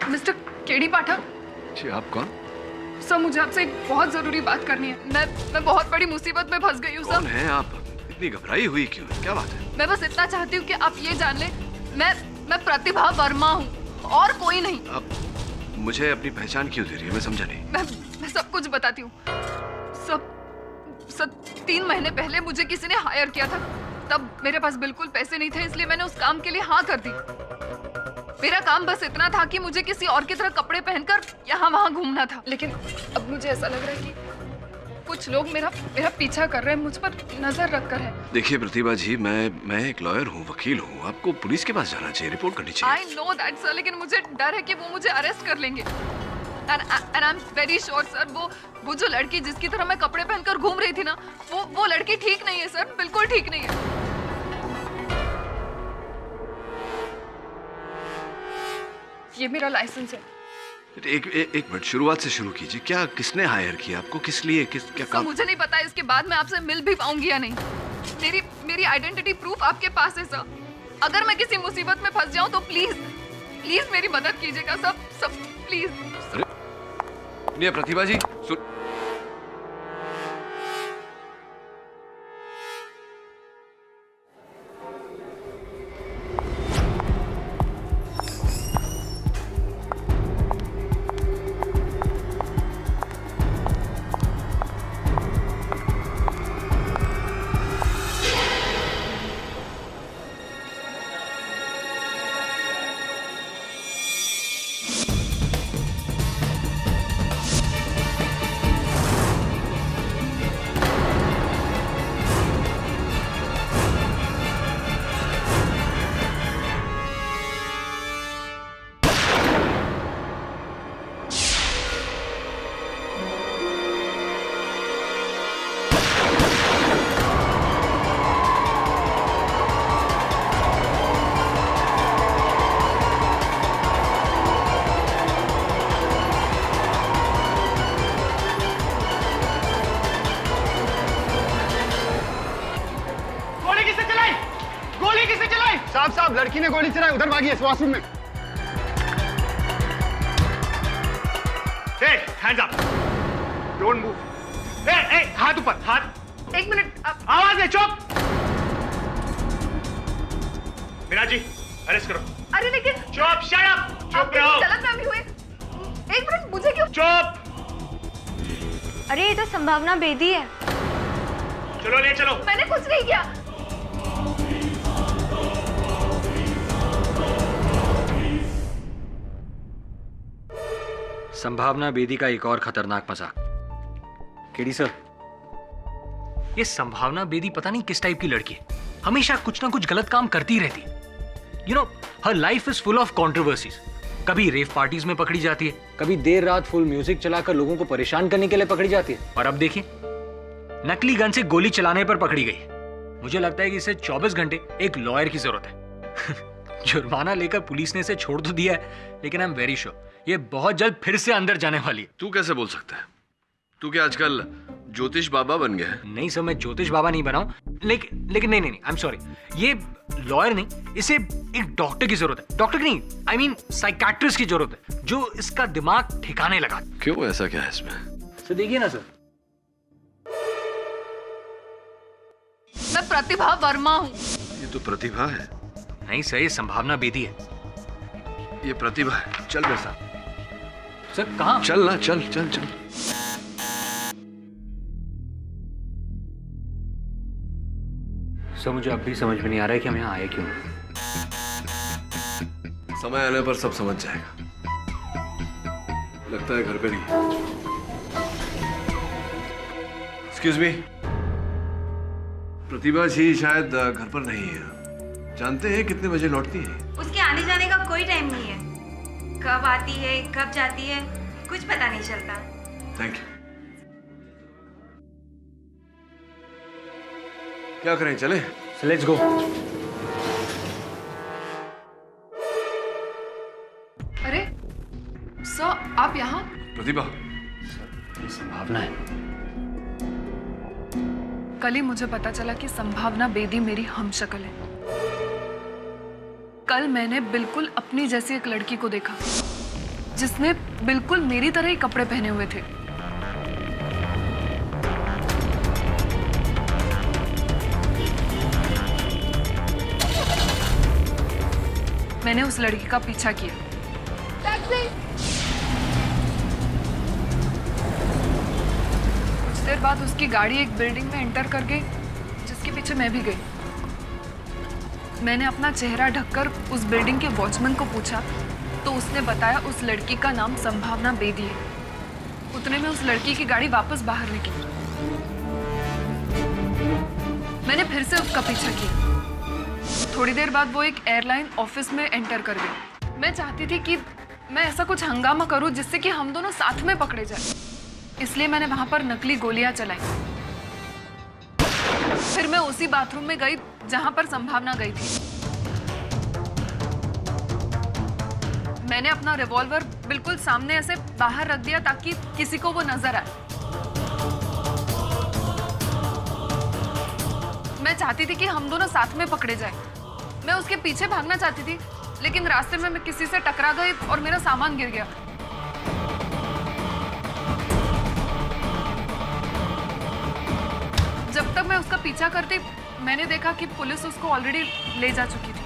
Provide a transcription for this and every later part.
Mister KD Pathak ji, आप कौन? Sir, मुझे आपसे एक बहुत जरूरी बात करनी है। मैं बहुत बड़ी मुसीबत में फंस गई हूँ सर। कौन है आप? इतनी घबराई हुई क्यों? क्या बात है? मैं बस इतना चाहती हूँ कि आप ये जान लें, मैं प्रतिभा वर्मा हूँ और कोई नहीं। आप मुझे अपनी पहचान क्यों दे रही है? मैं समझा नहीं। मैं सब कुछ बताती हूँ। सब 3 महीने पहले मुझे किसी ने हायर किया था। तब मेरे पास बिल्कुल पैसे नहीं थे, इसलिए मैंने उस काम के लिए हाँ कर दी। मेरा काम बस इतना था कि मुझे किसी और की तरह कपड़े पहनकर यहाँ वहाँ घूमना था। लेकिन अब मुझे ऐसा लग रहा है कि कुछ लोग मेरा पीछा कर रहे हैं, मुझ पर नजर रखकर है। देखिए प्रतिभा जी, मैं एक लॉयर हूँ, वकील हूँ। आपको पुलिस के पास जाना चाहिए, रिपोर्ट करनी चाहिए। I know that sir, लेकिन मुझे डर है कि वो मुझे अरेस्ट कर लेंगे। And I'm very sure sir, वो जो लड़की जिसकी तरह मैं कपड़े पहनकर घूम रही थी ना, वो लड़की ठीक नहीं है सर, बिल्कुल ठीक नहीं है। ये मेरा लाइसेंस है। एक मिनट, शुरुआत से शुरू कीजिए। क्या, किसने हायर किया आपको? किस लिए? क्या काम? मुझे नहीं पता। इसके बाद मैं आपसे मिल भी पाऊंगी या नहीं। मेरी आइडेंटिटी प्रूफ आपके पास है सर। अगर मैं किसी मुसीबत में फंस जाऊं तो प्लीज मेरी मदद कीजिएगा सब प्लीज। अरे प्रतिभा जी, साहब लड़की ने गोली चलाई, उधर भागी है वॉशरूम में। Hey, hands up! Don't move. Hey, हाथ ऊपर, हाथ। 1 मिनट। आवाज नहीं, चुप। मीना जी, अरेस्ट करो। अरे लेकिन चुप, shut up! चुप रहो। गलतफहमी हुई। 1 मिनट, मुझे क्यों? चुप। अरे ये तो संभावना बेदी है। चलो ले चलो। मैंने कुछ नहीं किया। संभावना बेदी का एक और खतरनाक मजाक। केडी सर, ये संभावना बेदी पता नहीं किस टाइप की लड़की है, हमेशा कुछ ना कुछ गलत काम करती रहती है। You know, her life is full of controversies. कभी रेव पार्टीज में पकड़ी जाती है, कभी देर रात फुल म्यूजिक चलाकर लोगों को परेशान करने के लिए पकड़ी जाती है, और अब देखिए नकली गन से गोली चलाने पर पकड़ी गई। मुझे लगता है कि इसे 24 घंटे एक लॉयर की जरूरत है। जुर्माना लेकर पुलिस ने इसे छोड़ तो दिया है, लेकिन आई एम वेरी श्योर ये बहुत जल्द फिर से अंदर जाने वाली है। तू कैसे बोल सकता है? तू क्या आजकल ज्योतिष बाबा बन गया है? नहीं सर, मैं ज्योतिष बाबा नहीं बना हूं, लेकिन नहीं, आई एम सॉरी। ये लॉयर नहीं, इसे एक डॉक्टर की जरूरत है। डॉक्टर नहीं, आई मीन साइकाट्रिस्ट की जरूरत है, जो इसका दिमाग ठिकाने लगा। क्यों, ऐसा क्या है इसमें? सर देखिए ना सर, मैं प्रतिभा वर्मा हूँ। ये तो प्रतिभा है। नहीं सर, ये संभावना बेदी है। ये प्रतिभा है। चल मेरे साथ। सर कहाँ? चल ना, चल चल चल। सर मुझे अब भी समझ में नहीं आ रहा है कि हम यहाँ आए क्यों। समय आने पर सब समझ जाएगा। लगता है घर पे नहीं। एक्सक्यूज मी, प्रतिभा जी शायद घर पर नहीं है। जानते हैं कितने बजे लौटती है? उसके आने जाने का कोई टाइम नहीं है। कब आती है, कब जाती है, कुछ पता नहीं चलता। Thank you. क्या करें, चले? Let's go. अरे सर, आप यहाँ? प्रतिभा, ये संभावना है। कल ही मुझे पता चला कि संभावना बेदी मेरी हमशक्ल है। कल मैंने बिल्कुल अपनी जैसी एक लड़की को देखा जिसने बिल्कुल मेरी तरह ही कपड़े पहने हुए थे। मैंने उस लड़की का पीछा किया। कुछ देर बाद उसकी गाड़ी एक बिल्डिंग में एंटर कर गई जिसके पीछे मैं भी गई। मैंने अपना चेहरा ढककर उस बिल्डिंग के वॉचमैन को पूछा तो उसने बताया उस लड़की का नाम संभावना बेदी है। उतने में उस लड़की की गाड़ी वापस बाहर निकली। मैंने फिर से उसका पीछा किया। थोड़ी देर बाद वो एक एयरलाइन ऑफिस में एंटर कर गई। मैं चाहती थी कि मैं ऐसा कुछ हंगामा करूं जिससे कि हम दोनों साथ में पकड़े जाएं। इसलिए मैंने वहां पर नकली गोलियां चलाई। फिर मैं उसी बाथरूम में गई जहां पर संभावना गई थी। मैंने अपना रिवॉल्वर बिल्कुल सामने ऐसे बाहर रख दिया ताकि किसी को वो नजर आए। मैं चाहती थी कि हम दोनों साथ में पकड़े जाएं। मैं उसके पीछे भागना चाहती थी लेकिन रास्ते में मैं किसी से टकरा गई और मेरा सामान गिर गया। जब तक मैं उसका पीछा करती मैंने देखा कि पुलिस उसको ऑलरेडी ले जा चुकी थी।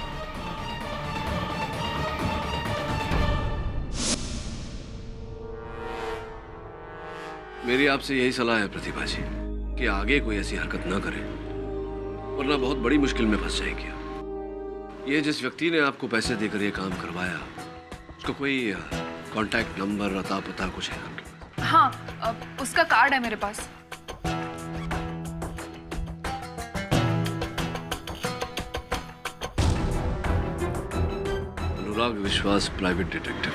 मेरी आपसे यही सलाह है प्रतिभा जी कि आगे कोई ऐसी हरकत ना करें वरना बहुत बड़ी मुश्किल में फंस जाएंगे। ये जिस व्यक्ति ने आपको पैसे देकर ये काम करवाया उसका कोई कांटेक्ट नंबर अता पता कुछ है आपके पास? हाँ, उसका कार्ड है मेरे पास। अनुराग विश्वास, प्राइवेट डिटेक्टिव।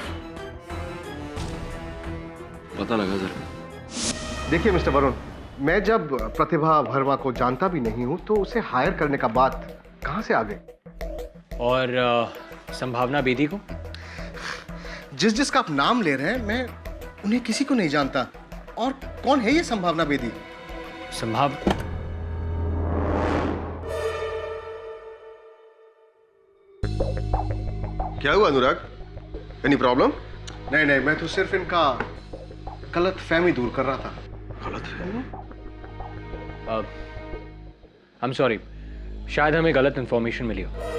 पता लगा जरा। देखिए मिस्टर वरुण, मैं जब प्रतिभा वर्मा को जानता भी नहीं हूं तो उसे हायर करने का बात कहां से आ गई? और संभावना बेदी को? जिसका आप नाम ले रहे हैं मैं उन्हें किसी को नहीं जानता। और कौन है ये संभावना बेदी? क्या हुआ अनुराग? Any problem? नहीं, मैं तो सिर्फ इनका गलत फहमी दूर कर रहा था। गलत है? आई एम सॉरी, शायद हमें गलत इंफॉर्मेशन मिली हो।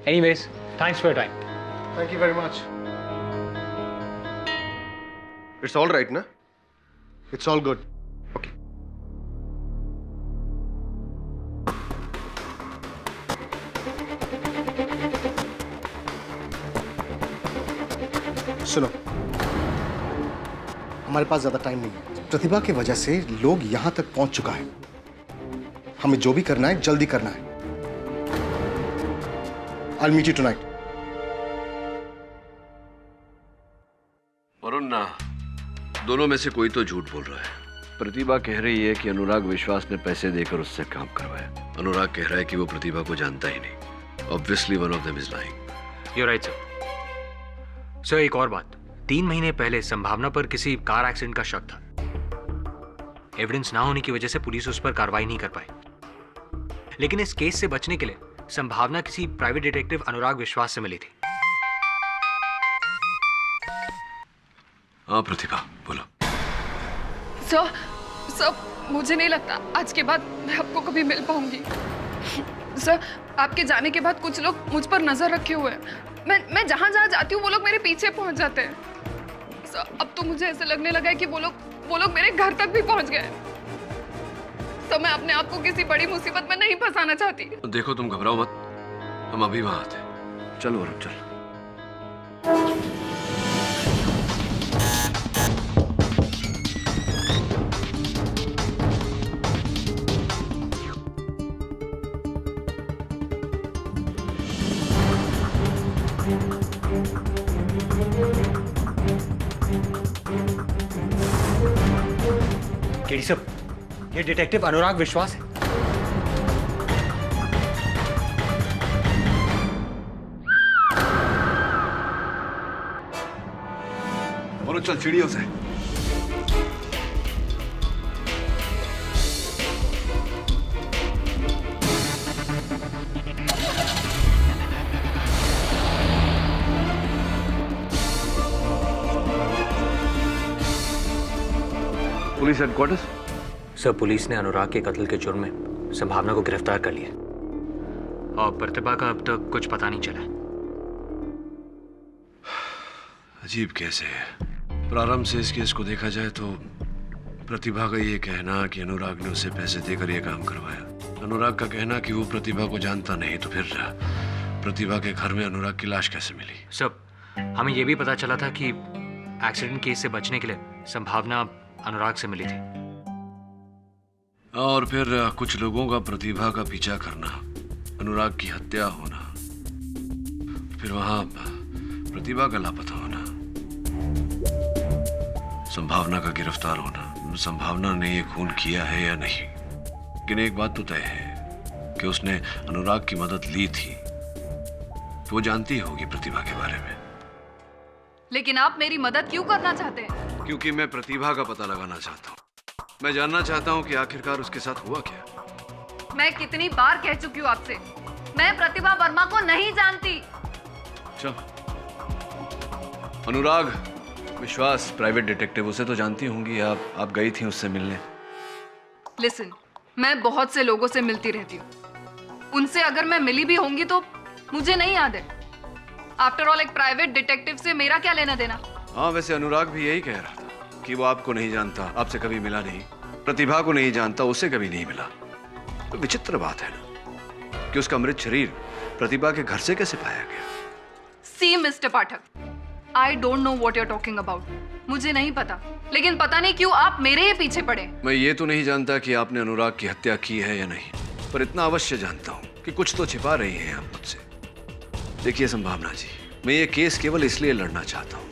Anyways, thanks for your time. Thank you very much. It's all right, na? It's all good. Okay. सुनो, हमारे पास ज्यादा टाइम नहीं है। प्रतिभा की वजह से लोग यहां तक पहुंच चुका है। हमें जो भी करना है जल्दी करना है। I'll meet you tonight. Varun, दोनों में से कोई तो झूठ बोल रहा है। प्रतिभा कह रही है कि अनुराग विश्वास ने पैसे देकर उससे काम करवाया। अनुराग कह रहा है कि वो प्रतिभा को जानता ही नहीं। Obviously one of them is lying. You're right, sir. Sir, एक और बात। 3 महीने पहले संभावना पर किसी कार एक्सीडेंट का शक था। एविडेंस ना होने की वजह से पुलिस उस पर कार्रवाई नहीं कर पाई। लेकिन इस केस से बचने के लिए संभावना किसी प्राइवेट डिटेक्टिव अनुराग विश्वास से मिली थी। हाँ प्रतिभा, बोलो। सर, मुझे नहीं लगता आज के बाद मैं आपको कभी मिल पाऊंगी। सर, आपके जाने के बाद कुछ लोग मुझ पर नजर रखे हुए हैं। मैं जहां जाती हूँ वो लोग मेरे पीछे पहुंच जाते हैं। सर, अब तो मुझे ऐसे लगने लगा है कि वो लोग मेरे घर तक भी पहुंच गए। तो मैं अपने आप को किसी बड़ी मुसीबत में नहीं फंसाना चाहती। देखो, तुम घबराओ मत, हम अभी वहां आते हैं। चलो वरुण, चल। केडी साहब, ये डिटेक्टिव अनुराग विश्वास है। वरुण, चल सीढ़ियों से। Police headquarters? सर, पुलिस ने अनुराग के कत्ल के जुर्म में संभावना को गिरफ्तार कर लिया और प्रतिभा का अब तक कुछ पता नहीं चला। अजीब केस है। प्रारंभ से इस केस को देखा जाए तो प्रतिभा का ये कहना कि अनुराग ने उसे पैसे देकर यह काम करवाया, अनुराग का कहना कि वो प्रतिभा को जानता नहीं, तो फिर प्रतिभा के घर में अनुराग की लाश कैसे मिली? सब हमें यह भी पता चला था कि एक्सीडेंट केस से बचने के लिए संभावना अनुराग से मिली थी। और फिर कुछ लोगों का प्रतिभा का पीछा करना, अनुराग की हत्या होना, फिर वहां प्रतिभा का लापता होना, संभावना का गिरफ्तार होना। संभावना ने ये खून किया है या नहीं, लेकिन एक बात तो तय है कि उसने अनुराग की मदद ली थी, तो वो जानती होगी प्रतिभा के बारे में। लेकिन आप मेरी मदद क्यों करना चाहते हैं? क्योंकि मैं प्रतिभा का पता लगाना चाहता हूँ। मैं जानना चाहता हूँ कि आखिरकार उसके साथ हुआ क्या। मैं कितनी बार कह चुकी हूँ आपसे, मैं प्रतिभा वर्मा को नहीं जानती। अच्छा, अनुराग विश्वास प्राइवेट डिटेक्टिव, उसे तो जानती होंगी आप गई थी उससे मिलने। लिसन, मैं बहुत से लोगों से मिलती रहती हूँ, उनसे अगर मैं मिली भी होंगी तो मुझे नहीं याद है। आफ्टर ऑल एक प्राइवेट डिटेक्टिव से मेरा क्या लेना देना? हाँ, वैसे अनुराग भी यही कह रहा था कि वो आपको नहीं जानता, आपसे कभी मिला नहीं, प्रतिभा को नहीं जानता, उससे कभी नहीं मिला। तो विचित्र बात है ना कि उसका मृत शरीर प्रतिभा के घर से कैसे पाया गया? See Mr Pathak, I don't know what you are talking about. मुझे नहीं पता, लेकिन पता नहीं क्यों आप मेरे ही पीछे पड़े। मैं ये तो नहीं जानता कि आपने अनुराग की हत्या की है या नहीं, पर इतना अवश्य जानता हूँ कि कुछ तो छिपा रही हैं आप मुझसे। देखिए संभावना जी, मैं ये केस केवल इसलिए लड़ना चाहता हूँ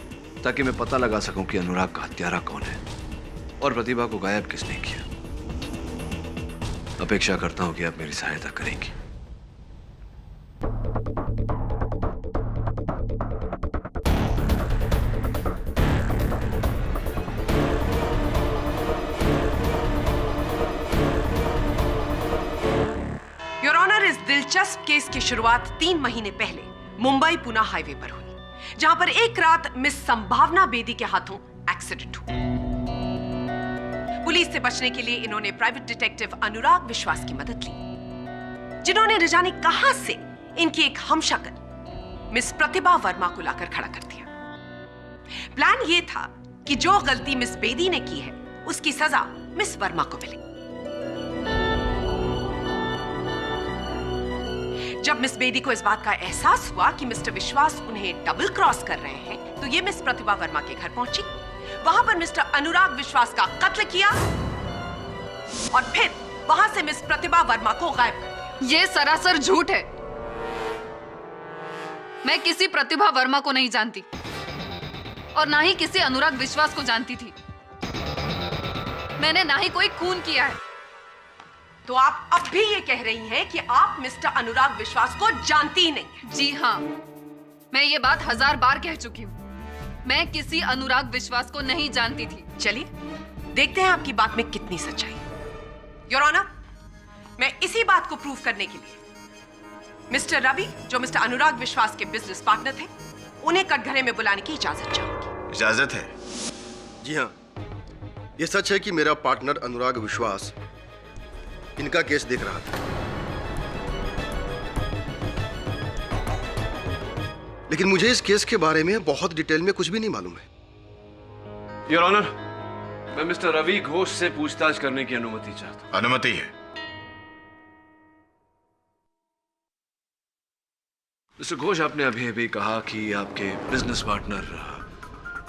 ताकि मैं पता लगा सकूं कि अनुराग का हत्यारा कौन है और प्रतिभा को गायब किसने किया। अपेक्षा करता हूं कि आप मेरी सहायता करेंगी। योर ऑनर, इस दिलचस्प केस की शुरुआत 3 महीने पहले मुंबई पुणे हाईवे पर हुई, जहां पर एक रात मिस संभावना बेदी के हाथों एक्सीडेंट हुआ। पुलिस से बचने के लिए इन्होंने प्राइवेट डिटेक्टिव अनुराग विश्वास की मदद ली, जिन्होंने न जाने कहां से इनकी एक हमशक्ल मिस प्रतिभा वर्मा को लाकर खड़ा कर दिया। प्लान यह था कि जो गलती मिस बेदी ने की है उसकी सजा मिस वर्मा को मिले। जब मिस बेदी को इस बात का एहसास हुआ कि मिस्टर विश्वास उन्हें डबल क्रॉस कर रहे हैं, तो ये मिस प्रतिभा वर्मा के घर पहुंची, वहां पर मिस्टर अनुराग विश्वास का कत्ल किया और फिर वहां से मिस प्रतिभा वर्मा को गायब कर दिया। ये सरासर झूठ है। मैं किसी प्रतिभा वर्मा को नहीं जानती और ना ही किसी अनुराग विश्वास को जानती थी। मैंने ना ही कोई खून किया है। तो आप अब भी ये कह रही हैं कि आप मिस्टर अनुराग विश्वास को जानती ही नहीं? जी हाँ, मैं ये बात 1000 बार कह चुकी हूँ। मैं किसी अनुराग विश्वास को नहीं जानती थी। चलिए देखते हैं आपकी बात में कितनी सच्चाई। योर ऑनर, मैं इसी बात को प्रूव करने के लिए मिस्टर रवि, जो मिस्टर अनुराग विश्वास के बिजनेस पार्टनर थे, उन्हें कटघरे में बुलाने की इजाजत चाहूंगी। इजाजत है? जी हाँ, यह सच है कि मेरा पार्टनर अनुराग विश्वास इनका केस देख रहा था, लेकिन मुझे इस केस के बारे में बहुत डिटेल में कुछ भी नहीं मालूम है। योर ऑनर, मैं मिस्टर रवि घोष से पूछताछ करने की अनुमति चाहता हूं। अनुमति है। मिस्टर घोष, आपने अभी अभी कहा कि आपके बिजनेस पार्टनर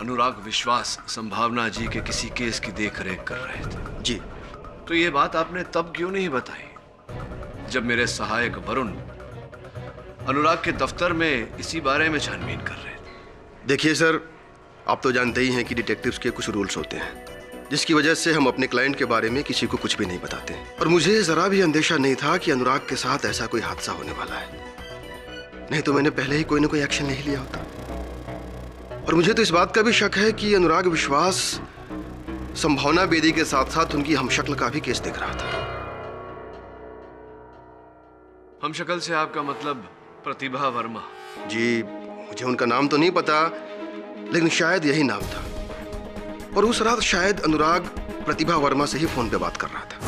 अनुराग विश्वास संभावना जी के किसी केस की देखरेख कर रहे थे। जी। तो ये बात आपने तब क्यों नहीं बताई जब मेरे सहायक वरुण अनुराग के दफ्तर में इसी बारे में छानबीन कर रहे थे? देखिए सर, आप तो जानते ही हैं कि डिटेक्टिव्स के कुछ रूल्स होते हैं, जिसकी वजह से हम अपने क्लाइंट के बारे में किसी को कुछ भी नहीं बताते। और मुझे जरा भी अंदेशा नहीं था कि अनुराग के साथ ऐसा कोई हादसा होने वाला है, नहीं तो मैंने पहले ही कोई ना कोई एक्शन नहीं लिया होता। और मुझे तो इस बात का भी शक है कि अनुराग विश्वास संभावना बेदी के साथ साथ उनकी हमशक्ल का भी केस देख रहा था। हमशक्ल से आपका मतलब प्रतिभा वर्मा? जी, मुझे उनका नाम तो नहीं पता, लेकिन शायद यही नाम था। और उस रात शायद अनुराग प्रतिभा वर्मा से ही फोन पे बात कर रहा था।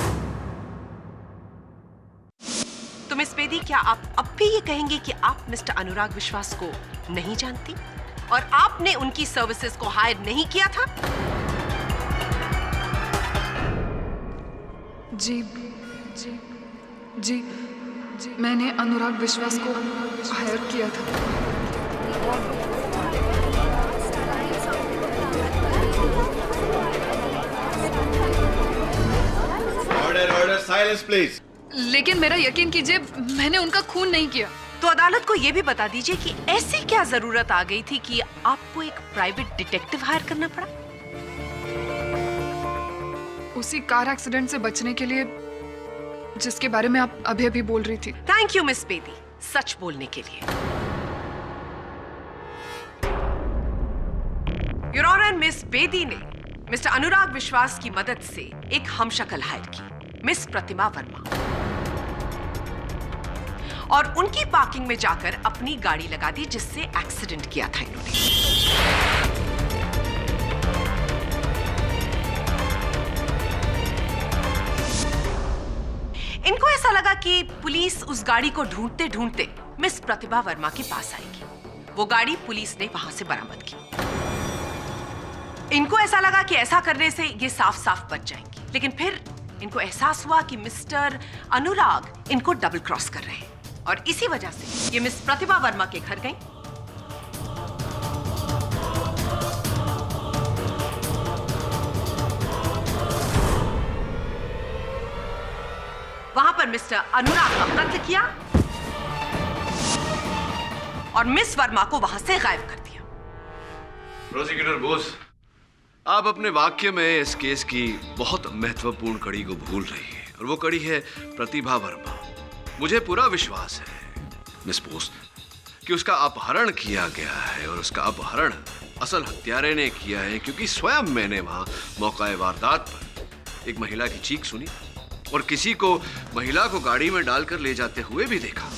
तो मिस बेदी, क्या आप अब भी ये कहेंगे कि आप मिस्टर अनुराग विश्वास को नहीं जानती और आपने उनकी सर्विसेज को हायर नहीं किया था? जी जी जी जी, मैंने अनुराग विश्वास को हायर किया था। Order, silence please. लेकिन मेरा यकीन कीजिए, मैंने उनका खून नहीं किया। तो अदालत को यह भी बता दीजिए कि ऐसी क्या जरूरत आ गई थी कि आपको एक प्राइवेट डिटेक्टिव हायर करना पड़ा? उसी कार एक्सीडेंट से बचने के लिए जिसके बारे में आप अभी अभी बोल रही थी। थैंक यू मिस बेदी, सच बोलने के लिए। योर ऑनर, मिस बेदी ने मिस्टर अनुराग विश्वास की मदद से एक हमशक्ल हायर की, मिस प्रतिभा वर्मा, और उनकी पार्किंग में जाकर अपनी गाड़ी लगा दी जिससे एक्सीडेंट किया था इन्होंने। इनको ऐसा लगा कि पुलिस उस गाड़ी को ढूंढते ढूंढते मिस प्रतिभा वर्मा के पास आएगी। वो गाड़ी पुलिस ने वहां से बरामद की। इनको ऐसा लगा कि ऐसा करने से ये साफ साफ बच जाएंगी, लेकिन फिर इनको एहसास हुआ कि मिस्टर अनुराग इनको डबल क्रॉस कर रहे हैं, और इसी वजह से ये मिस प्रतिभा वर्मा के घर गई। वहां पर मिस्टर अनुराग का कत्ल किया और मिस वर्मा को वहां से गायब कर दिया। प्रोसिक्यूटर बोस, आप अपने वाक्य में इस केस की बहुत महत्वपूर्ण कड़ी को भूल रही हैं, और वो कड़ी है प्रतिभा वर्मा। मुझे पूरा विश्वास है मिस बोस कि उसका अपहरण किया गया है, और उसका अपहरण असल हत्यारे ने किया है, क्योंकि स्वयं मैंने वहां मौका वारदात पर एक महिला की चीख सुनी और किसी को महिला को गाड़ी में डालकर ले जाते हुए भी देखा।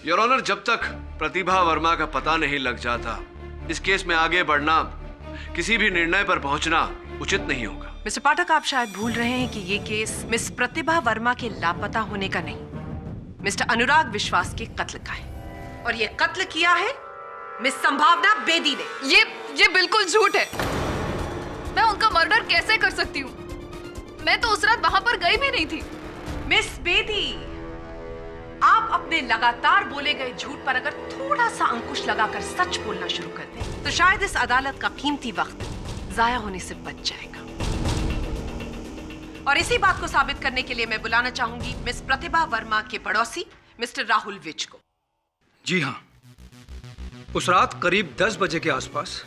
योर ऑनर, जब तक प्रतिभा वर्मा का पता नहीं लग जाता, इस केस में आगे बढ़ना, किसी भी निर्णय पर पहुंचना उचित नहीं होगा। मिस्टर पाठक, आप शायद भूल रहे हैं कि ये केस मिस प्रतिभा वर्मा के लापता होने का नहीं, मिस्टर अनुराग विश्वास के कत्ल का है, और ये कत्ल किया है मिस संभावना बेदी ने। ये बिल्कुल झूठ है। मैं उनका मर्डर कैसे कर सकती हूँ? मैं तो उस रात वहां पर गई भी नहीं थी। मिस बेदी, आप अपने लगातार बोले गए झूठ पर अगर थोड़ा सा अंकुश लगाकर सच बोलना शुरू कर दें, तो शायद इस अदालत का कीमती वक्त जाया होने से बच जाएगा। और इसी बात को साबित करने के लिए मैं बुलाना चाहूंगी मिस प्रतिभा वर्मा के पड़ोसी मिस्टर राहुल विज को। जी हाँ, उस रात करीब 10 बजे के आसपास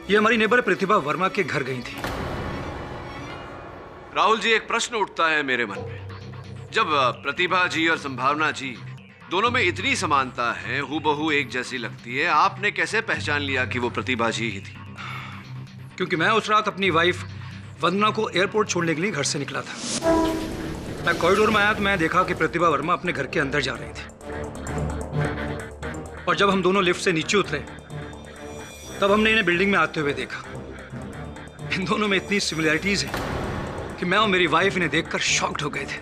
ये हमारी नेबर प्रतिभा वर्मा के घर गई थी। राहुल जी, एक प्रश्न उठता है मेरे मन में। जब प्रतिभा जी और संभावना जी दोनों में इतनी समानता है, हूबहू एक जैसी लगती है, आपने कैसे पहचान लिया कि वो प्रतिभा जी ही थी? क्योंकि मैं उस रात अपनी वाइफ वंदना को एयरपोर्ट छोड़ने के लिए घर से निकला था। मैं कॉरिडोर में आया तो मैं देखा कि प्रतिभा वर्मा अपने घर के अंदर जा रही थी, और जब हम दोनों लिफ्ट से नीचे उतरे तब हमने इन्हें बिल्डिंग में आते हुए देखा। इन दोनों में इतनी सिमिलैरिटीज हैं कि मैं और मेरी वाइफ इन्हें देखकर शॉक्ड हो गए थे।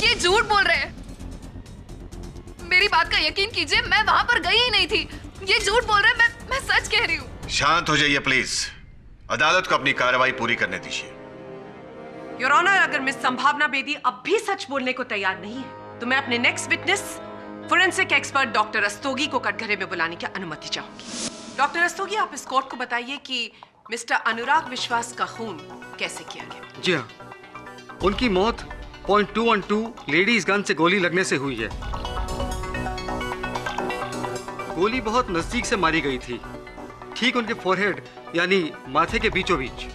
ये झूठ बोल रहे हैं। मेरी बात का यकीन कीजिए, मैं वहां पर गई ही नहीं थी। ये झूठ बोल रहे हैं। मैं सच कह रही हूँ। शांत हो जाइए प्लीज, अदालत को अपनी कार्रवाई पूरी करने दीजिए। योर ऑनर, अगर मिस संभावना बेदी अब भी सच बोलने को तैयार नहीं है, तो मैं अपने next witness forensic expert doctor Rastogi को कटघरे में बुलाने की अनुमति चाहूंगी। डॉक्टर रस्तोगी, आप इस कोर्ट को बताइए कि मिस्टर अनुराग विश्वास का खून कैसे किया गया? जी हाँ, उनकी मौत .212 लेडीज गन से गोली लगने से हुई है। गोली बहुत नजदीक से मारी गई थी, ठीक उनके फोरहेड यानी माथे के बीचों बीच।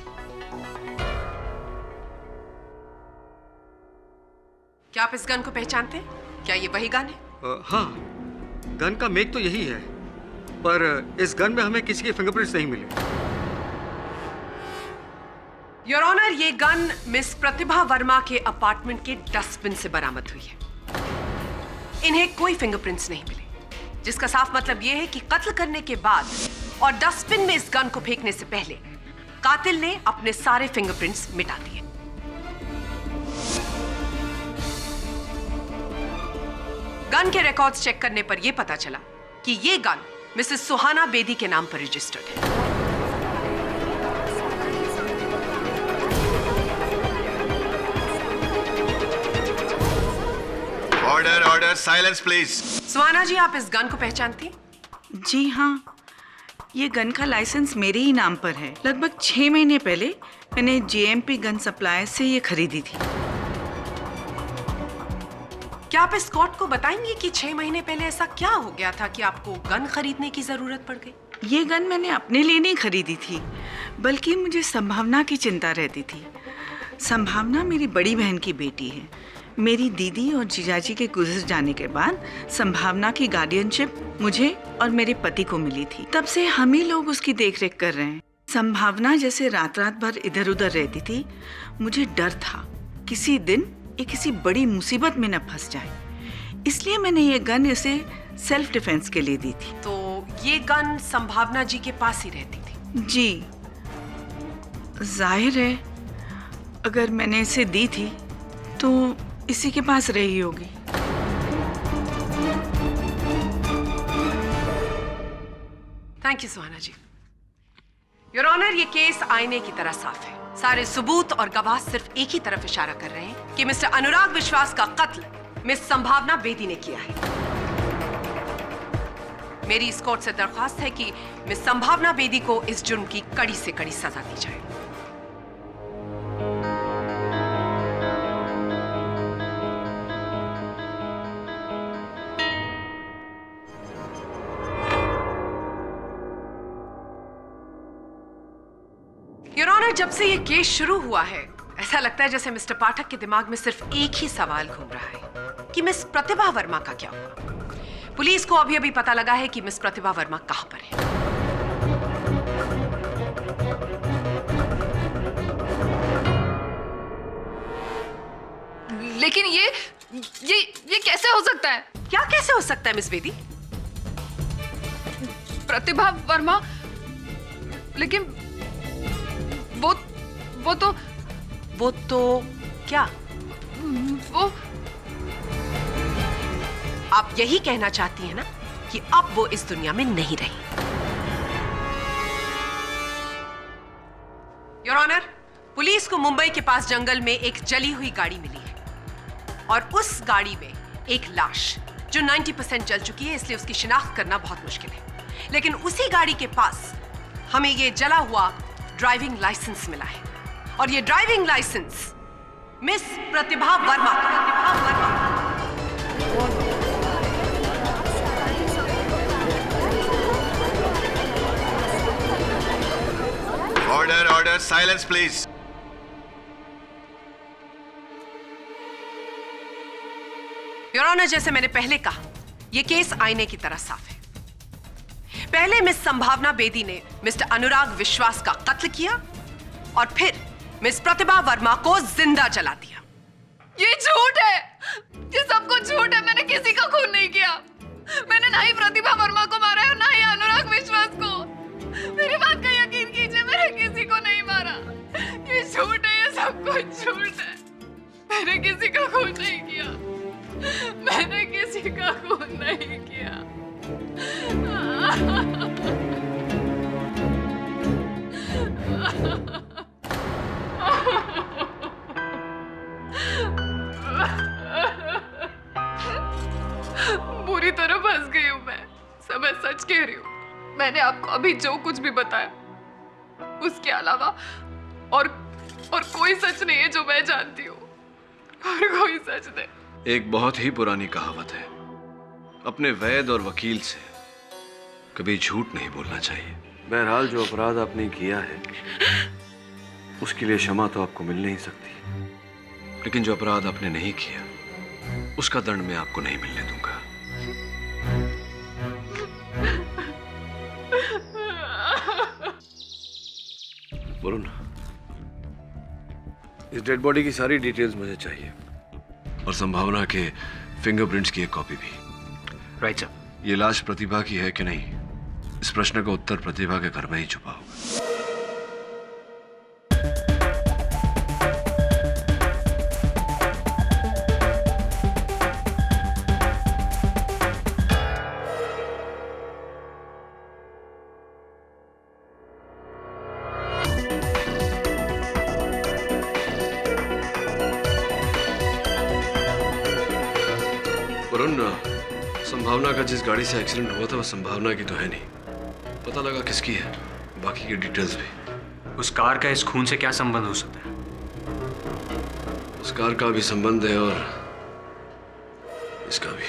क्या आप इस गन को पहचानते हैं? क्या ये वही गन है? हाँ, गन का मेक तो यही है, पर इस गन में हमें किसी के फिंगरप्रिंट्स नहीं मिले। योर ऑनर, ये गन मिस प्रतिभा वर्मा के अपार्टमेंट के डस्टबिन से बरामद हुई है। इन्हें कोई फिंगरप्रिंट्स नहीं मिले, जिसका साफ मतलब यह है कि कत्ल करने के बाद और डस्टबिन में इस गन को फेंकने से पहले कातिल ने अपने सारे फिंगरप्रिंट्स मिटा दिए। गन के रिकॉर्ड्स चेक करने पर यह पता चला कि यह गन मिसेस सुहाना बेदी के नाम पर रजिस्टर्ड है। Order order, silence please. Suhana ji, आप इस गन को पहचानती? जी हाँ, ये गन का लाइसेंस मेरे ही नाम पर है। लगभग 6 महीने पहले मैंने जेएमपी गन सप्लायर से ये खरीदी थी। क्या आप इस कोर्ट को बताएंगे कि 6 महीने पहले ऐसा क्या हो गया था कि आपको गन खरीदने की जरूरत पड़ गई? ये गन मैंने अपने लिए नहीं खरीदी थी, बल्कि मुझे संभावना की चिंता रहती थी। संभावना मेरी बड़ी बहन की बेटी है। मेरी दीदी और जीजाजी के गुजर जाने के बाद संभावना की गार्डियनशिप मुझे और मेरे पति को मिली थी। तब से हम ही लोग उसकी देखरेख कर रहे हैं। संभावना जैसे रात रात भर इधर उधर रहती थी, मुझे डर था किसी दिन ये किसी बड़ी मुसीबत में न फंस जाए, इसलिए मैंने ये गन इसे सेल्फ डिफेंस के लिए दी थी। तो ये गन संभावना जी के पास ही रहती थी? जी, जाहिर है अगर मैंने इसे दी थी तो इसी के पास रही होगी। Thank you Suhana ji. Your honour, ये केस आईने की तरह साफ है। सारे सबूत और गवाह सिर्फ एक ही तरफ इशारा कर रहे हैं कि मिस्टर अनुराग विश्वास का कत्ल मिस संभावना बेदी ने किया है। मेरी इस कोर्ट से दरख्वास्त है कि मिस संभावना बेदी को इस जुर्म की कड़ी से कड़ी सजा दी जाए। योर ऑनर, जब से ये केस शुरू हुआ है, ऐसा लगता है जैसे मिस्टर पाठक के दिमाग में सिर्फ एक ही सवाल घूम रहा है कि मिस प्रतिभा वर्मा का क्या हुआ। पुलिस को अभी अभी पता लगा है कि मिस प्रतिभा वर्मा कहां पर है। लेकिन ये कैसे हो सकता है? क्या कैसे हो सकता है मिस बेदी? प्रतिभा वर्मा, लेकिन वो तो क्या? वो आप यही कहना चाहती हैं ना कि अब वो इस दुनिया में नहीं रही। योर ऑनर, पुलिस को मुंबई के पास जंगल में एक जली हुई गाड़ी मिली है और उस गाड़ी में एक लाश जो 90% जल चुकी है, इसलिए उसकी शिनाख्त करना बहुत मुश्किल है। लेकिन उसी गाड़ी के पास हमें ये जला हुआ ड्राइविंग लाइसेंस मिला है और ये driving licence miss Pratibha Verma order order, silence please. Your honour, जैसे मैंने पहले कहा, यह केस आईने की तरह साफ है। पहले मिस संभावना बेदी ने मिस्टर अनुराग विश्वास का कत्ल किया और फिर मिस प्रतिभा वर्मा को जिंदा जला दिया। ये झूठ है, ये सब कुछ झूठ है। मैंने किसी का खून नहीं किया। मैंने ना ही प्रतिभा वर्मा को मारा है और ना ही अनुराग विश्वास को। मेरी बात का यकीन कीजिए, मैंने किसी को नहीं मारा। ये झूठ है, ये सब कुछ झूठ है। मैंने किसी का खून नहीं किया। मैंने किसी का खून नहीं किया। बुरी तरह फंस गई हूँ मैं। सब मैं सच कह रही हूँ। मैंने आपको अभी जो कुछ भी बताया, उसके अलावा और कोई सच नहीं है जो मैं जानती हूँ। और कोई सच नहीं। एक बहुत ही पुरानी कहावत है, अपने वैद और वकील से कभी झूठ नहीं बोलना चाहिए। बहरहाल जो अपराध आपने किया है उसके लिए क्षमा तो आपको मिल नहीं सकती, लेकिन जो अपराध आपने नहीं किया उसका दंड मैं आपको नहीं मिलने दूंगा। वरुण, इस डेड बॉडी की सारी डिटेल्स मुझे चाहिए और संभावना के फिंगरप्रिंट्स की एक कॉपी भी। Right sir. ये लाश प्रतिभा की है कि नहीं, इस प्रश्न का उत्तर प्रतिभा के घर में ही छुपा होगा। संभावना का जिस गाड़ी से एक्सीडेंट हुआ था वो संभावना की तो है नहीं। पता लगा किसकी है, बाकी की डिटेल्स भी। उस कार का इस खून से क्या संबंध हो सकता है? उस कार का भी संबंध है और इसका भी।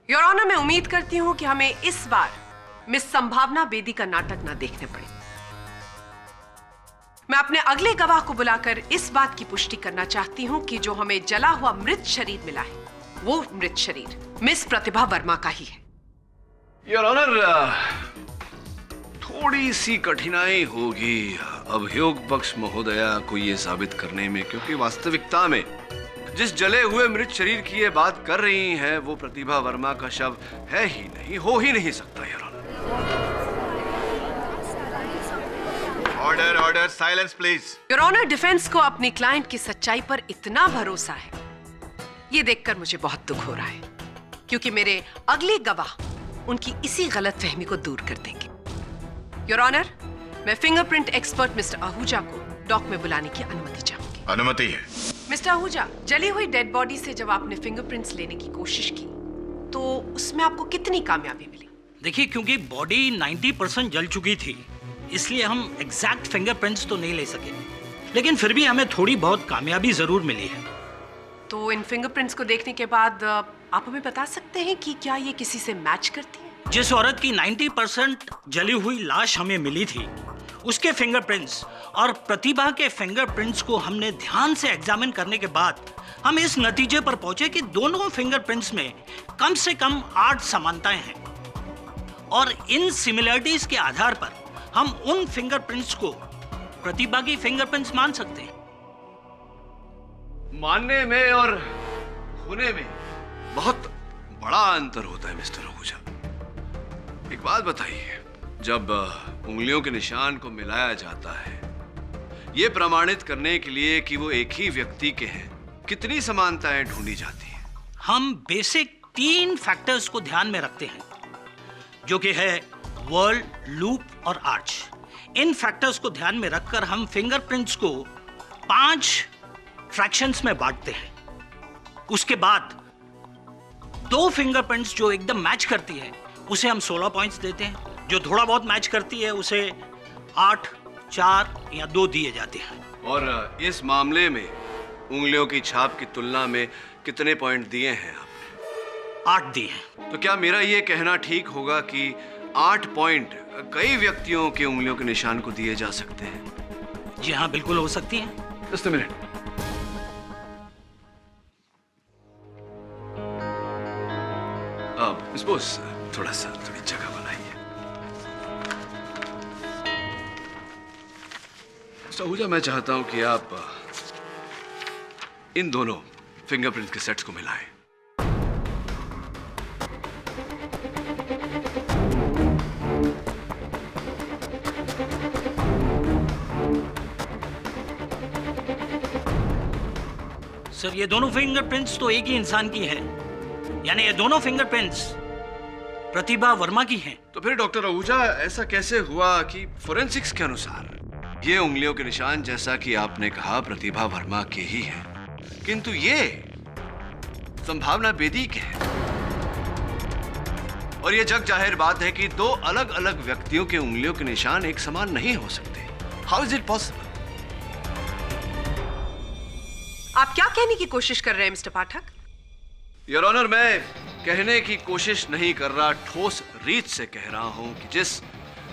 योर ऑनर, मैं उम्मीद करती हूं कि हमें इस बार मिस संभावना बेदी का नाटक ना देखने पड़े। मैं अपने अगले गवाह को बुलाकर इस बात की पुष्टि करना चाहती हूं कि जो हमें जला हुआ मृत शरीर मिला है वो मृत शरीर मिस प्रतिभा वर्मा का ही है। योर ऑनर, थोड़ी सी कठिनाई होगी अभियोग पक्ष महोदया को ये साबित करने में, क्योंकि वास्तविकता में जिस जले हुए मृत शरीर की ये बात कर रही हैं वो प्रतिभा वर्मा का शव है ही नहीं, हो ही नहीं सकता। Your honour. Order order, silence please. Your honour, defence को अपनी क्लाइंट की सच्चाई पर इतना भरोसा है, ये देखकर मुझे बहुत दुख हो रहा है, क्योंकि मेरे अगले गवाह उनकी इसी गलतफहमी को दूर कर देंगे। योर ऑनर, मैं फिंगरप्रिंट एक्सपर्ट मिस्टर आहूजा को डॉक में बुलाने की अनुमति चाहूंगी। अनुमति है। मिस्टर आहूजा, जली हुई डेड बॉडी से जब आपने फिंगरप्रिंट्स लेने की कोशिश की तो उसमें आपको कितनी कामयाबी मिली? देखिए, क्योंकि बॉडी 90% जल चुकी थी, इसलिए हम एग्जैक्ट फिंगरप्रिंट्स तो नहीं ले सके, लेकिन फिर भी हमें थोड़ी बहुत कामयाबी जरूर मिली है। तो इन फिंगरप्रिंट्स को देखने के बाद आप हमें बता सकते हैं कि क्या ये किसी से मैच करती है? जिस औरत की 90% जली हुई लाश हमें मिली थी, उसके फिंगरप्रिंट्स और प्रतिभा के फिंगरप्रिंट्स को हमने ध्यान से एग्जामिन करने के बाद हम इस नतीजे पर पहुंचे कि दोनों फिंगरप्रिंट्स में कम से कम 8 समानताएं हैं, और इन सिमिलरिटीज के आधार पर हम उन फिंगरप्रिंट्स को प्रतिभा की फिंगरप्रिंट्स मान सकते हैं। मानने में और होने में बहुत बड़ा अंतर होता है मिस्टर आहूजा। एक बात बताइए, जब उंगलियों के निशान को मिलाया जाता है यह प्रमाणित करने के लिए कि वो एक ही व्यक्ति के हैं, कितनी समानताएं ढूंढी जाती हैं? हम बेसिक 3 फैक्टर्स को ध्यान में रखते हैं, जो कि है वर्ल्ड, लूप और आर्च। इन फैक्टर्स को ध्यान में रखकर हम फिंगरप्रिंट्स को 5 फ्रैक्शंस में बांटते हैं। उसके बाद 2 फिंगरप्रिंट्स जो एकदम मैच करती है उसे हम 16 पॉइंट्स देते हैं, जो थोड़ा बहुत मैच करती है उसे 8, 4 या 2 दिए जाते हैं। और इस मामले में उंगलियों की छाप की तुलना में कितने पॉइंट दिए हैं आपने? 8 दिए हैं। तो क्या मेरा ये कहना ठीक होगा कि 8 पॉइंट कई व्यक्तियों की उंगलियों के निशान को दिए जा सकते हैं? जी हाँ, बिल्कुल हो सकती है। Just a minute. अब सपोज थोड़ी जगह बनाइए। मिस्टर आहूजा, मैं चाहता हूं कि आप इन दोनों फिंगरप्रिंट के सेट्स को मिलाएं। सर, ये दोनों फिंगरप्रिंट्स तो एक ही इंसान की है, यानी ये दोनों फिंगरप्रिंट्स प्रतिभा वर्मा की हैं। तो फिर डॉक्टर आहूजा, ऐसा कैसे हुआ कि फोरेंसिक्स के अनुसार ये उंगलियों के निशान, जैसा कि आपने कहा, प्रतिभा वर्मा के ही हैं, किंतु ये संभावना बेदी के हैं? और ये जग जाहिर बात है कि 2 अलग अलग व्यक्तियों के उंगलियों के निशान एक समान नहीं हो सकते। How is it possible? आप क्या कहने की कोशिश कर रहे हैं मिस्टर पाठक? योर ऑनर, मैं कहने की कोशिश नहीं कर रहा, ठोस रीत से कह रहा हूं कि जिस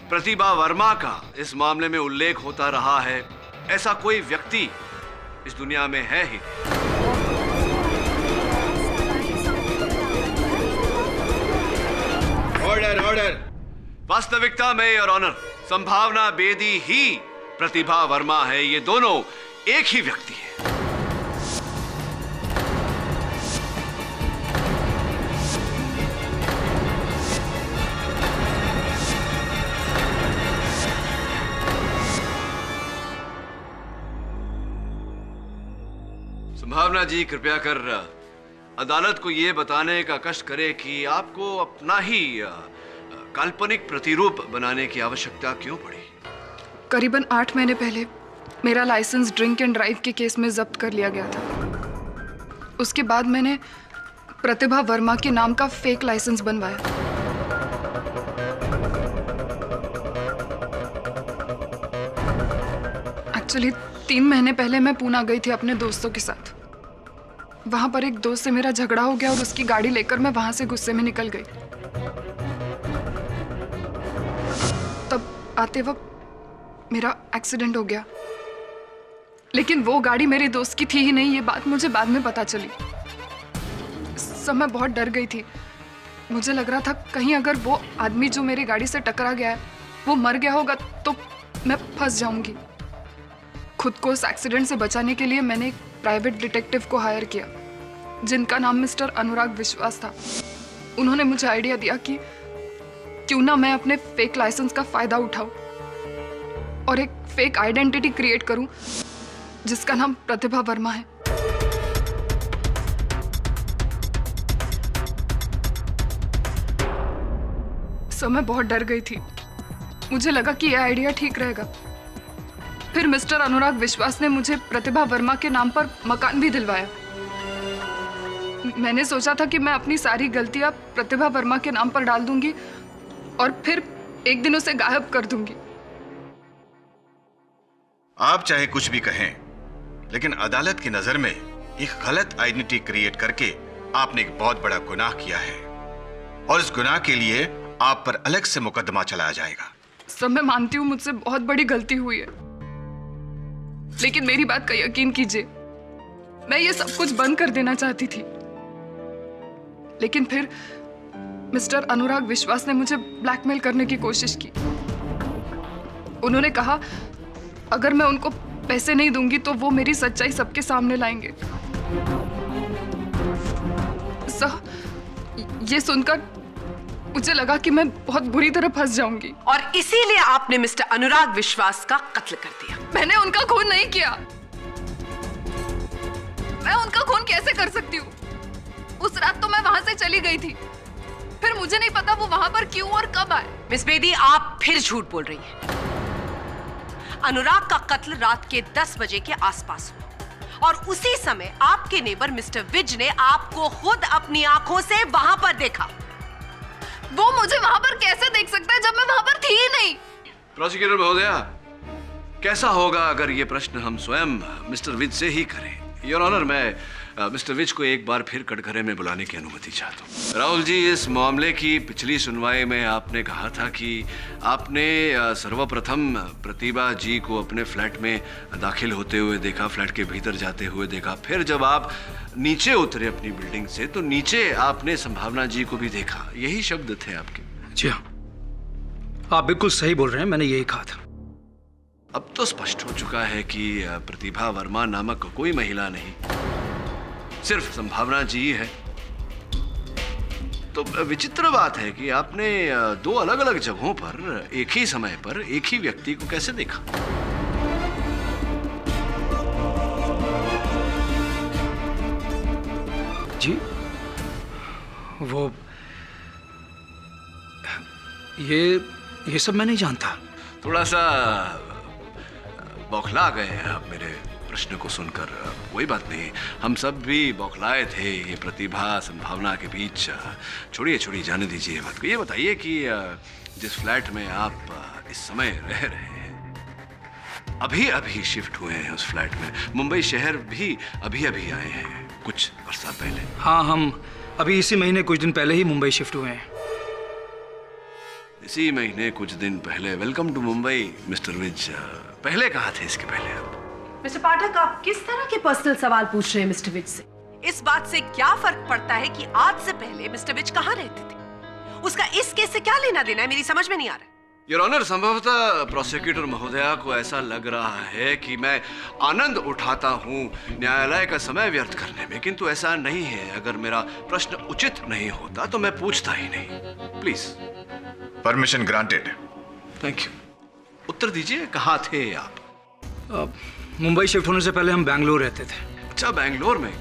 प्रतिभा वर्मा का इस मामले में उल्लेख होता रहा है, ऐसा कोई व्यक्ति इस दुनिया में है ही नहीं। Order order. वास्तविकता में योर ऑनर, संभावना बेदी ही प्रतिभा वर्मा है। ये दोनों एक ही व्यक्ति है। संभावना जी कृपया कर अदालत को ये बताने का कष्ट करे कि आपको अपना ही काल्पनिक प्रतिरूप बनाने की आवश्यकता क्यों पड़ी? करीबन 8 महीने पहले मेरा लाइसेंस ड्रिंक एंड ड्राइव के केस में जब्त कर लिया गया था। उसके बाद मैंने प्रतिभा वर्मा के नाम का फेक लाइसेंस बनवाया। एक्चुअली 3 महीने पहले मैं पूना गई थी अपने दोस्तों के साथ। वहां पर एक दोस्त से मेरा झगड़ा हो गया और उसकी गाड़ी लेकर मैं वहां से गुस्से में निकल गई। तब आते वक्त मेरा एक्सीडेंट हो गया, लेकिन वो गाड़ी मेरे दोस्त की थी ही नहीं। ये बात मुझे बाद में पता चली। सब मैं बहुत डर गई थी। मुझे लग रहा था कहीं अगर वो आदमी जो मेरी गाड़ी से टकरा गया है वो मर गया होगा तो मैं फंस जाऊंगी। खुद को उस एक्सीडेंट से बचाने के लिए मैंने एक प्राइवेट डिटेक्टिव को हायर किया जिनका नाम मिस्टर अनुराग विश्वास था। उन्होंने मुझे आइडिया दिया कि क्यों ना मैं अपने फेक लाइसेंस का फायदा उठाऊं और एक फेक आइडेंटिटी क्रिएट करूं जिसका नाम प्रतिभा वर्मा है। सो मैं बहुत डर गई थी। मुझे लगा कि यह आइडिया ठीक रहेगा। फिर मिस्टर अनुराग विश्वास ने मुझे प्रतिभा वर्मा के नाम पर मकान भी दिलवाया। मैंने सोचा था कि मैं अपनी सारी गलतियां प्रतिभा वर्मा के नाम पर डाल दूंगी और फिर एक दिन उसे गायब कर दूंगी। आप चाहे कुछ भी कहें, लेकिन अदालत की नजर में एक गलत आइडेंटिटी क्रिएट करके आपने एक बहुत बड़ा गुनाह किया है और इस गुनाह के लिए आप पर अलग से मुकदमा चलाया जाएगा। सब मैं मानती हूँ मुझसे बहुत बड़ी गलती हुई है, लेकिन मेरी बात का यकीन कीजिए, मैं ये सब कुछ बंद कर देना चाहती थी। लेकिन फिर मिस्टर अनुराग विश्वास ने मुझे ब्लैकमेल करने की कोशिश की। उन्होंने कहा अगर मैं उनको पैसे नहीं दूंगी तो वो मेरी सच्चाई सबके सामने लाएंगे। ये सुनकर मुझे लगा कि मैं बहुत बुरी तरह फंस जाऊंगी और इसीलिए आपने मिस्टर अनुराग विश्वास का कत्ल कर दिया। मैंने उनका खून नहीं किया। मैं उनका खून कैसे कर सकती हूँ? उस रात तो मैं वहां से चली गई थी, फिर मुझे नहीं पता वो वहां पर क्यों और कब आए। मिस बेदी, आप फिर झूठ बोल रही हैं। अनुराग का कत्ल रात के 10 बजे के आसपास हुआ और उसी समय आपके नेबर मिस्टर विज ने आपको खुद अपनी आंखों से वहां पर देखा। वो मुझे वहां पर कैसे देख सकता है जब मैं वहां पर थी ही नहीं? प्रोसिक्यूटर महोदया, कैसा होगा अगर ये प्रश्न हम स्वयं मिस्टर विज से ही करें? योर ऑनर, मैं मिस्टर विज को एक बार फिर कटघरे में बुलाने की अनुमति चाहता हूँ। राहुल जी, इस मामले की पिछली सुनवाई में आपने कहा था कि आपने सर्वप्रथम प्रतिभा जी को अपने फ्लैट में दाखिल होते हुए देखा, फ्लैट के भीतर जाते हुए देखा। फिर जब आप नीचे उतरे अपनी बिल्डिंग से तो नीचे आपने संभावना जी को भी देखा। यही शब्द थे आपके? जी हाँ, आप बिल्कुल सही बोल रहे हैं, मैंने यही कहा था। अब तो स्पष्ट हो चुका है कि प्रतिभा वर्मा नामक कोई महिला नहीं, सिर्फ संभावना जी है। तो विचित्र बात है कि आपने 2 अलग अलग जगहों पर एक ही समय पर एक ही व्यक्ति को कैसे देखा? जी, वो ये सब मैं नहीं जानता। थोड़ा सा बौखला गए हैं आप मेरे प्रश्न को सुनकर। कोई बात नहीं, हम सब भी बौखलाए थे ये प्रतिभा संभावना के बीच। छोड़िए जाने दीजिए ये बात को। ये बताइए कि जिस फ्लैट में आप इस समय रह रहे हैं, अभी शिफ्ट हुए हैं उस फ्लैट में, मुंबई शहर भी अभी आए हैं कुछ अर्सा पहले? हाँ, हम अभी इसी महीने कुछ दिन पहले ही मुंबई शिफ्ट हुए हैं। इसी महीने कुछ दिन पहले। Welcome to Mumbai mister Vij. पहले कहाँ थे इसके पहले आप? मिस्टर पाठक, आप किस तरह के पर्सनल सवाल पूछ रहे हैं मिस्टर विज से? इस बात से क्या फर्क पड़ता है कि आज से पहले मिस्टर विज कहाँ रहते थे? उसका इस केस से क्या लेना देना है, मेरी समझ में नहीं आ रहा। योर ऑनर, संभवतः प्रोसिक्यूटर महोदया को ऐसा लग रहा है कि मैं आनंद उठाता हूँ न्यायालय का समय व्यर्थ करने में, किंतु ऐसा नहीं है। अगर मेरा प्रश्न उचित नहीं होता तो मैं पूछता ही नहीं। Please. Permission granted. Thank you. उत्तर दीजिए, कहाँ थे आप? मुंबई शिफ्ट होने से पहले हम बैंगलोर रहते थे। अच्छा, बेंगलोर में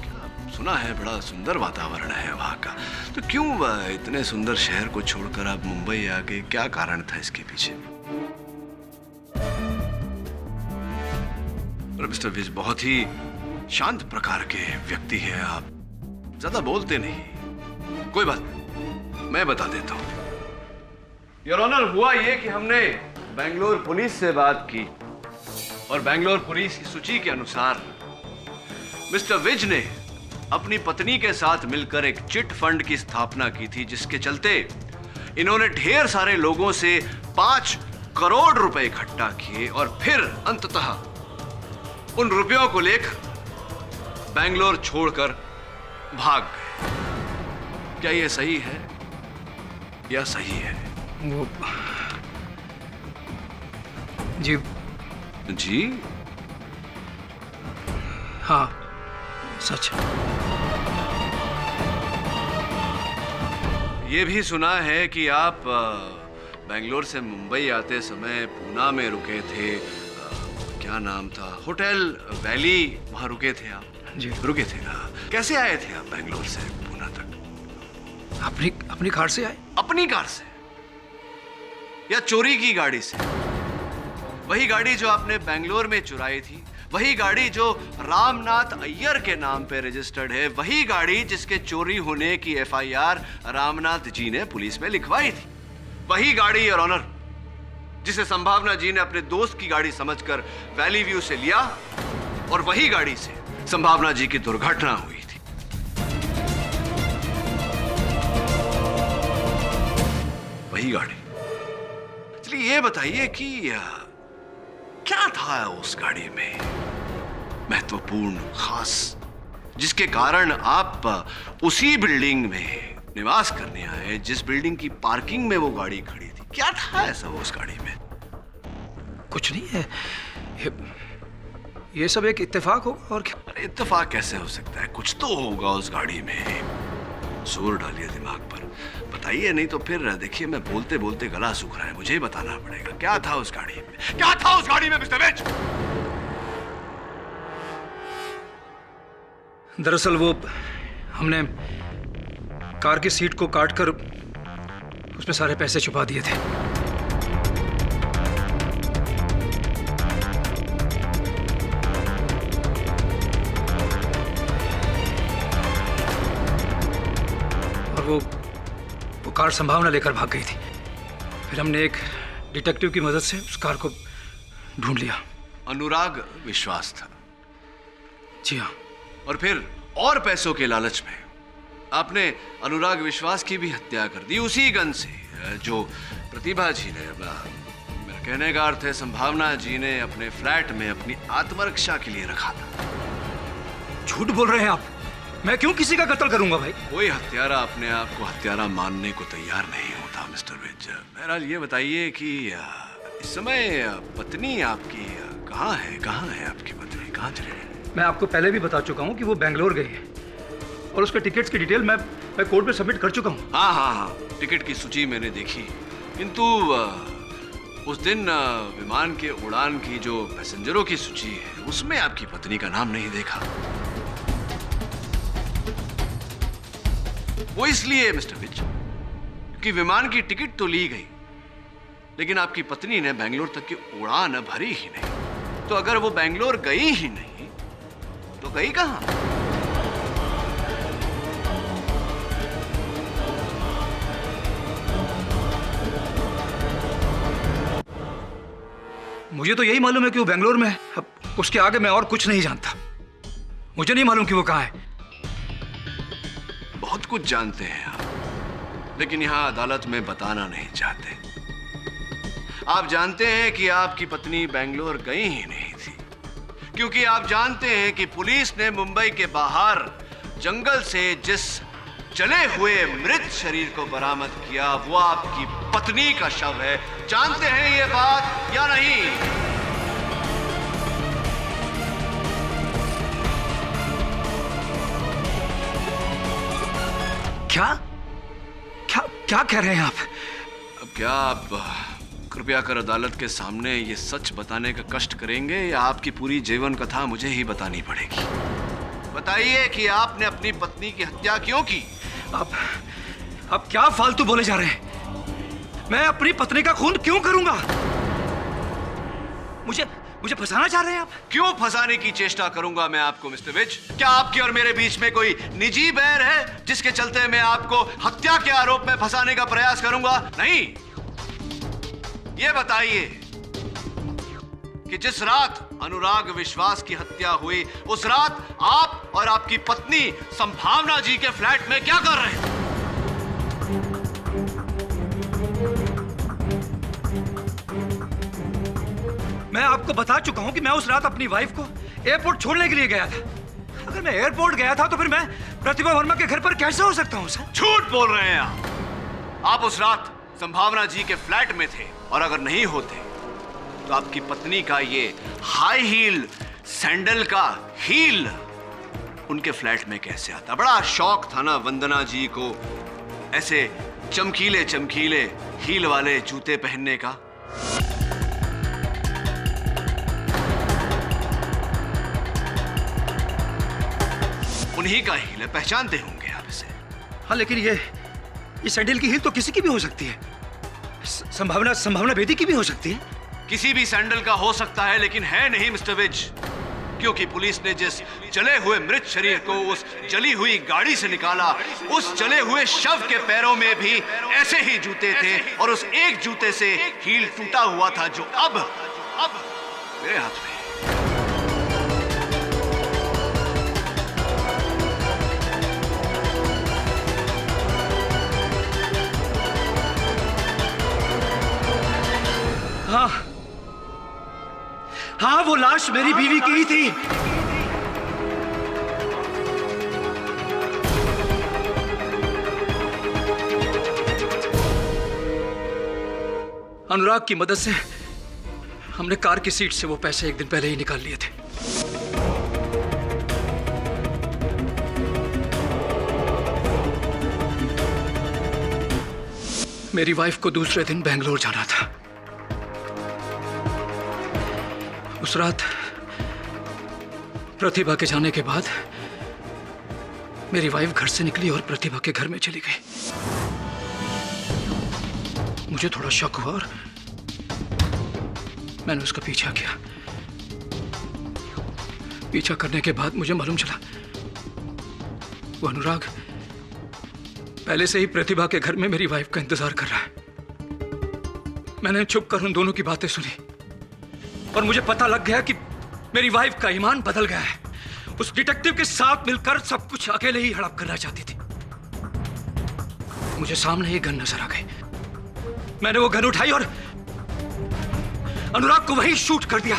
सुना है बड़ा सुंदर वातावरण है वहाँ का, तो क्यों इतने सुंदर शहर को छोड़कर आप मुंबई आ गए? क्या कारण था इसके पीछे? मिस्टर विज बहुत ही शांत प्रकार के व्यक्ति हैं आप, ज्यादा बोलते नहीं। कोई बात नहीं, मैं बता देता हूं। योर ऑनर, हुआ ये कि हमने बेंगलोर पुलिस से बात की और बेंगलोर पुलिस की सूची के अनुसार मिस्टर विज ने अपनी पत्नी के साथ मिलकर एक चिट फंड की स्थापना की थी, जिसके चलते इन्होंने ढेर सारे लोगों से 5 करोड़ रुपए इकट्ठा किए और फिर अंततः उन रुपयों को लेकर बेंगलोर छोड़कर भाग गए। क्या यह सही है या सही है? वो जी जी हाँ, सच। ये भी सुना है कि आप बेंगलोर से मुंबई आते समय पूना में रुके थे। क्या नाम था? होटल वैली, वहां रुके थे आप? जी रुके थे। कैसे आए थे आप बेंगलोर से पूना तक? अपनी कार से आए। अपनी कार से या चोरी की गाड़ी से? वही गाड़ी जो आपने बेंगलोर में चुराई थी, वही गाड़ी जो रामनाथ अय्यर के नाम पे रजिस्टर्ड है, वही गाड़ी जिसके चोरी होने की एफआईआर रामनाथ जी ने पुलिस में लिखवाई थी, वही गाड़ी योर ऑनर जिसे संभावना जी ने अपने दोस्त की गाड़ी समझकर वैली व्यू से लिया और वही गाड़ी से संभावना जी की दुर्घटना हुई थी। वही गाड़ी। चलिए ये बताइए कि क्या था उस गाड़ी में महत्वपूर्ण, खास, जिसके कारण आप उसी बिल्डिंग में निवास करने आए जिस बिल्डिंग की पार्किंग में वो गाड़ी खड़ी थी? क्या था ऐसा वो उस गाड़ी में? कुछ नहीं है, ये सब एक इत्तेफाक होगा और क्या? अरे इत्तेफाक कैसे हो सकता है? कुछ तो होगा उस गाड़ी में। जोर डालिए दिमाग पर, बताइए, नहीं तो फिर देखिए मैं बोलते बोलते गला सूख रहा है, मुझे ही बताना पड़ेगा। क्या था उस गाड़ी में? क्या था उस गाड़ी में मिस्टर विज? दरअसल वो हमने कार की सीट को काटकर उसमें सारे पैसे छुपा दिए थे। और वो कार संभावना लेकर भाग गई थी। फिर हमने एक डिटेक्टिव की मदद से उस कार को ढूंढ लिया। अनुराग विश्वास था? जी हाँ। और फिर और पैसों के लालच में आपने अनुराग विश्वास की भी हत्या कर दी, उसी गन से जो प्रतिभा जी ने, मेरा कहने का अर्थ है संभावना जी ने अपने फ्लैट में अपनी आत्मरक्षा के लिए रखा था। झूठ बोल रहे हैं आप। मैं क्यों किसी का कत्ल करूंगा भाई? कोई हत्यारा अपने आप को हत्यारा मानने को तैयार नहीं होता मिस्टर विज। बहरहाल ये बताइए कि इस समय पत्नी आपकी कहाँ है? कहाँ है आपकी पत्नी? कहाँ चली गई? मैं आपको पहले भी बता चुका हूँ कि वो बेंगलोर गई है और उसके टिकट्स की डिटेल मैं कोर्ट में सबमिट कर चुका हूँ। हाँ, टिकट की सूची मैंने देखी, किंतु उस दिन विमान के उड़ान की जो पैसेंजरों की सूची है उसमें आपकी पत्नी का नाम नहीं देखा। वो इसलिए मिस्टर विज कि विमान की टिकट तो ली गई, लेकिन आपकी पत्नी ने बेंगलोर तक की उड़ान भरी ही नहीं। तो अगर वो बेंगलोर गई ही नहीं तो गई कहां? मुझे तो यही मालूम है कि वो बेंगलोर में है। अब उसके आगे मैं और कुछ नहीं जानता। मुझे नहीं मालूम कि वो कहां है। बहुत कुछ जानते हैं आप, लेकिन यहां अदालत में बताना नहीं चाहते। आप जानते हैं कि आपकी पत्नी बेंगलोर गई ही नहीं थी, क्योंकि आप जानते हैं कि पुलिस ने मुंबई के बाहर जंगल से जिस जले हुए मृत शरीर को बरामद किया वो आपकी पत्नी का शव है। जानते हैं ये बात या नहीं? क्या क्या क्या कह रहे हैं आप? अब क्या आप कृपया कर अदालत के सामने ये सच बताने का कष्ट करेंगे या आपकी पूरी जीवन कथा मुझे ही बतानी पड़ेगी? बताइए कि आपने अपनी पत्नी की हत्या क्यों की? आप क्या फालतू बोले जा रहे हैं? मैं अपनी पत्नी का खून क्यों करूंगा? मुझे फंसाना चाह रहे हैं आप? क्यों फंसाने की चेष्टा करूंगा मैं आपको मिस्टर विज? क्या आपके और मेरे बीच में कोई निजी बैर है जिसके चलते मैं आपको हत्या के आरोप में फंसाने का प्रयास करूंगा? नहीं। ये बताइए कि जिस रात अनुराग विश्वास की हत्या हुई, उस रात आप और आपकी पत्नी संभावना जी के फ्लैट में क्या कर रहे थे? मैं आपको बता चुका हूं कि मैं उस रात अपनी वाइफ को एयरपोर्ट छोड़ने के लिए गया था। अगर मैं एयरपोर्ट गया था तो फिर मैं प्रतिभा वर्मा के घर पर कैसे हो सकता हूं सर? झूठ बोल रहे हैं आप उस रात संभावना जी के फ्लैट में थे, और अगर नहीं होते तो आपकी पत्नी का ये हाई हील सैंडल का हील उनके फ्लैट में कैसे आता? बड़ा शौक था ना वंदना जी को ऐसे चमकीले चमकीले हील वाले जूते पहनने का। उन्हीं का हील है, पहचानते होंगे आप इसे। हाँ, लेकिन ये सैंडल की हील तो किसी की भी हो सकती है। संभावना बेदी की भी हो सकती है। किसी भी सैंडल का हो सकता है, लेकिन है नहीं मिस्टर विज, क्योंकि पुलिस ने जिस जले हुए मृत शरीर को उस जली हुई गाड़ी से निकाला, उस जले हुए शव के पैरों में भी ऐसे ही जूते थे, और उस एक जूते से हील टूटा हुआ था जो अब मेरे हाथ में। हाँ, वो लाश मेरी बीवी की ही थी। अनुराग की मदद से हमने कार की सीट से वो पैसे एक दिन पहले ही निकाल लिए थे। मेरी वाइफ को दूसरे दिन बेंगलोर जाना था। उस रात प्रतिभा के जाने के बाद मेरी वाइफ घर से निकली और प्रतिभा के घर में चली गई। मुझे थोड़ा शक हुआ और मैंने उसका पीछा किया। पीछा करने के बाद मुझे मालूम चला वो अनुराग पहले से ही प्रतिभा के घर में मेरी वाइफ का इंतजार कर रहा है। मैंने चुप कर उन दोनों की बातें सुनी और मुझे पता लग गया कि मेरी वाइफ का ईमान बदल गया है। उस डिटेक्टिव के साथ मिलकर सब कुछ अकेले ही हड़प करना चाहती थी। मुझे सामने एक गन नजर आ गई। मैंने वो गन उठाई और अनुराग को वहीं शूट कर दिया।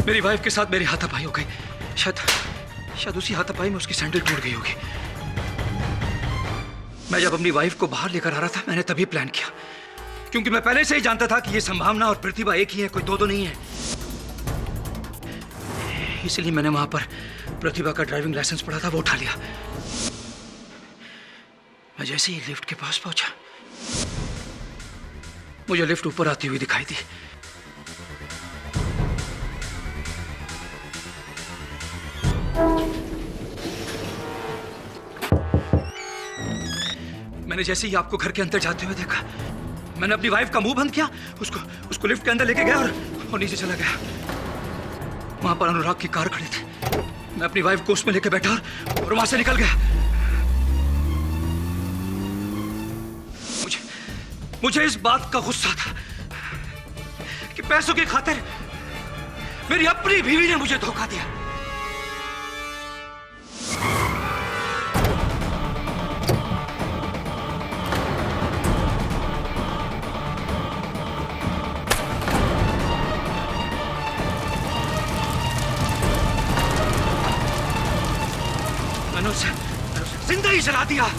मेरी वाइफ के साथ मेरी हाथापाई हो गई। शायद उसी हाथापाई में उसकी सैंडल टूट गई होगी। मैं जब अपनी वाइफ को बाहर लेकर आ रहा था, मैंने तभी प्लान किया, क्योंकि मैं पहले से ही जानता था कि ये संभावना और प्रतिभा एक ही है, कोई दो नहीं है। इसलिए मैंने वहां पर प्रतिभा का ड्राइविंग लाइसेंस पड़ा था, वो उठा लिया। मैं जैसे ही लिफ्ट के पास पहुंचा, मुझे लिफ्ट ऊपर आती हुई दिखाई दी। मैंने जैसे ही आपको घर के अंदर जाते हुए देखा, मैंने अपनी वाइफ का मुंह बंद किया, उसको लिफ्ट के अंदर लेके गया और नीचे चला गया। वहां पर अनुराग की कार खड़ी थी। मैं अपनी वाइफ को उसमें लेके बैठा और वहां से निकल गया। मुझे इस बात का गुस्सा था कि पैसों की खातिर मेरी अपनी बीवी ने मुझे धोखा दिया। मैंने उसे जिंदा ही जला दिया।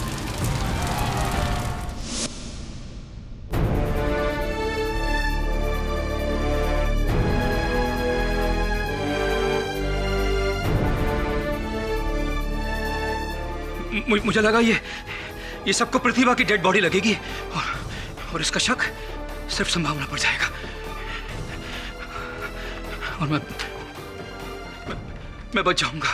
मुझे लगा ये सबको प्रतिभा की डेड बॉडी लगेगी और इसका शक सिर्फ संभावना पर जाएगा और मैं बच जाऊंगा।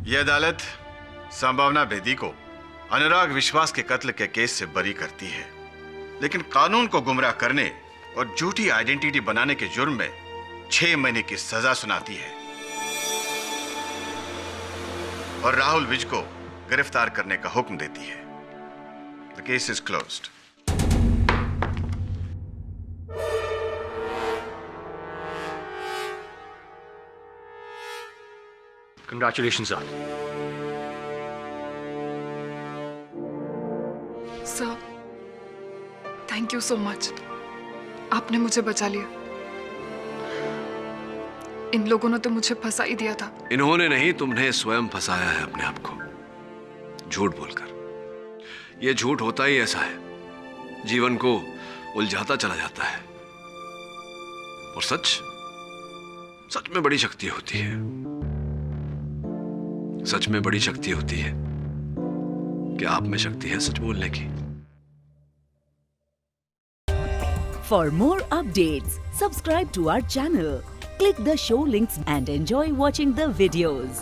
यह अदालत संभावना बेदी को अनुराग विश्वास के कत्ल के केस से बरी करती है, लेकिन कानून को गुमराह करने और झूठी आइडेंटिटी बनाने के जुर्म में 6 महीने की सजा सुनाती है और राहुल विज को गिरफ्तार करने का हुक्म देती है। The case is closed. Congratulations sir. Sir, thank you so much. आपने मुझे बचा लिया। इन लोगों ने तो मुझे फंसा ही दिया था। इन्होंने नहीं, तुमने स्वयं फंसाया है अपने आप को झूठ बोलकर। यह झूठ होता ही ऐसा है, जीवन को उलझाता चला जाता है। और सच में बड़ी शक्ति होती है। सच में बड़ी शक्ति होती है कि आप में शक्ति है सच बोलने की। For more updates, subscribe to our channel, click the show links and enjoy watching the videos.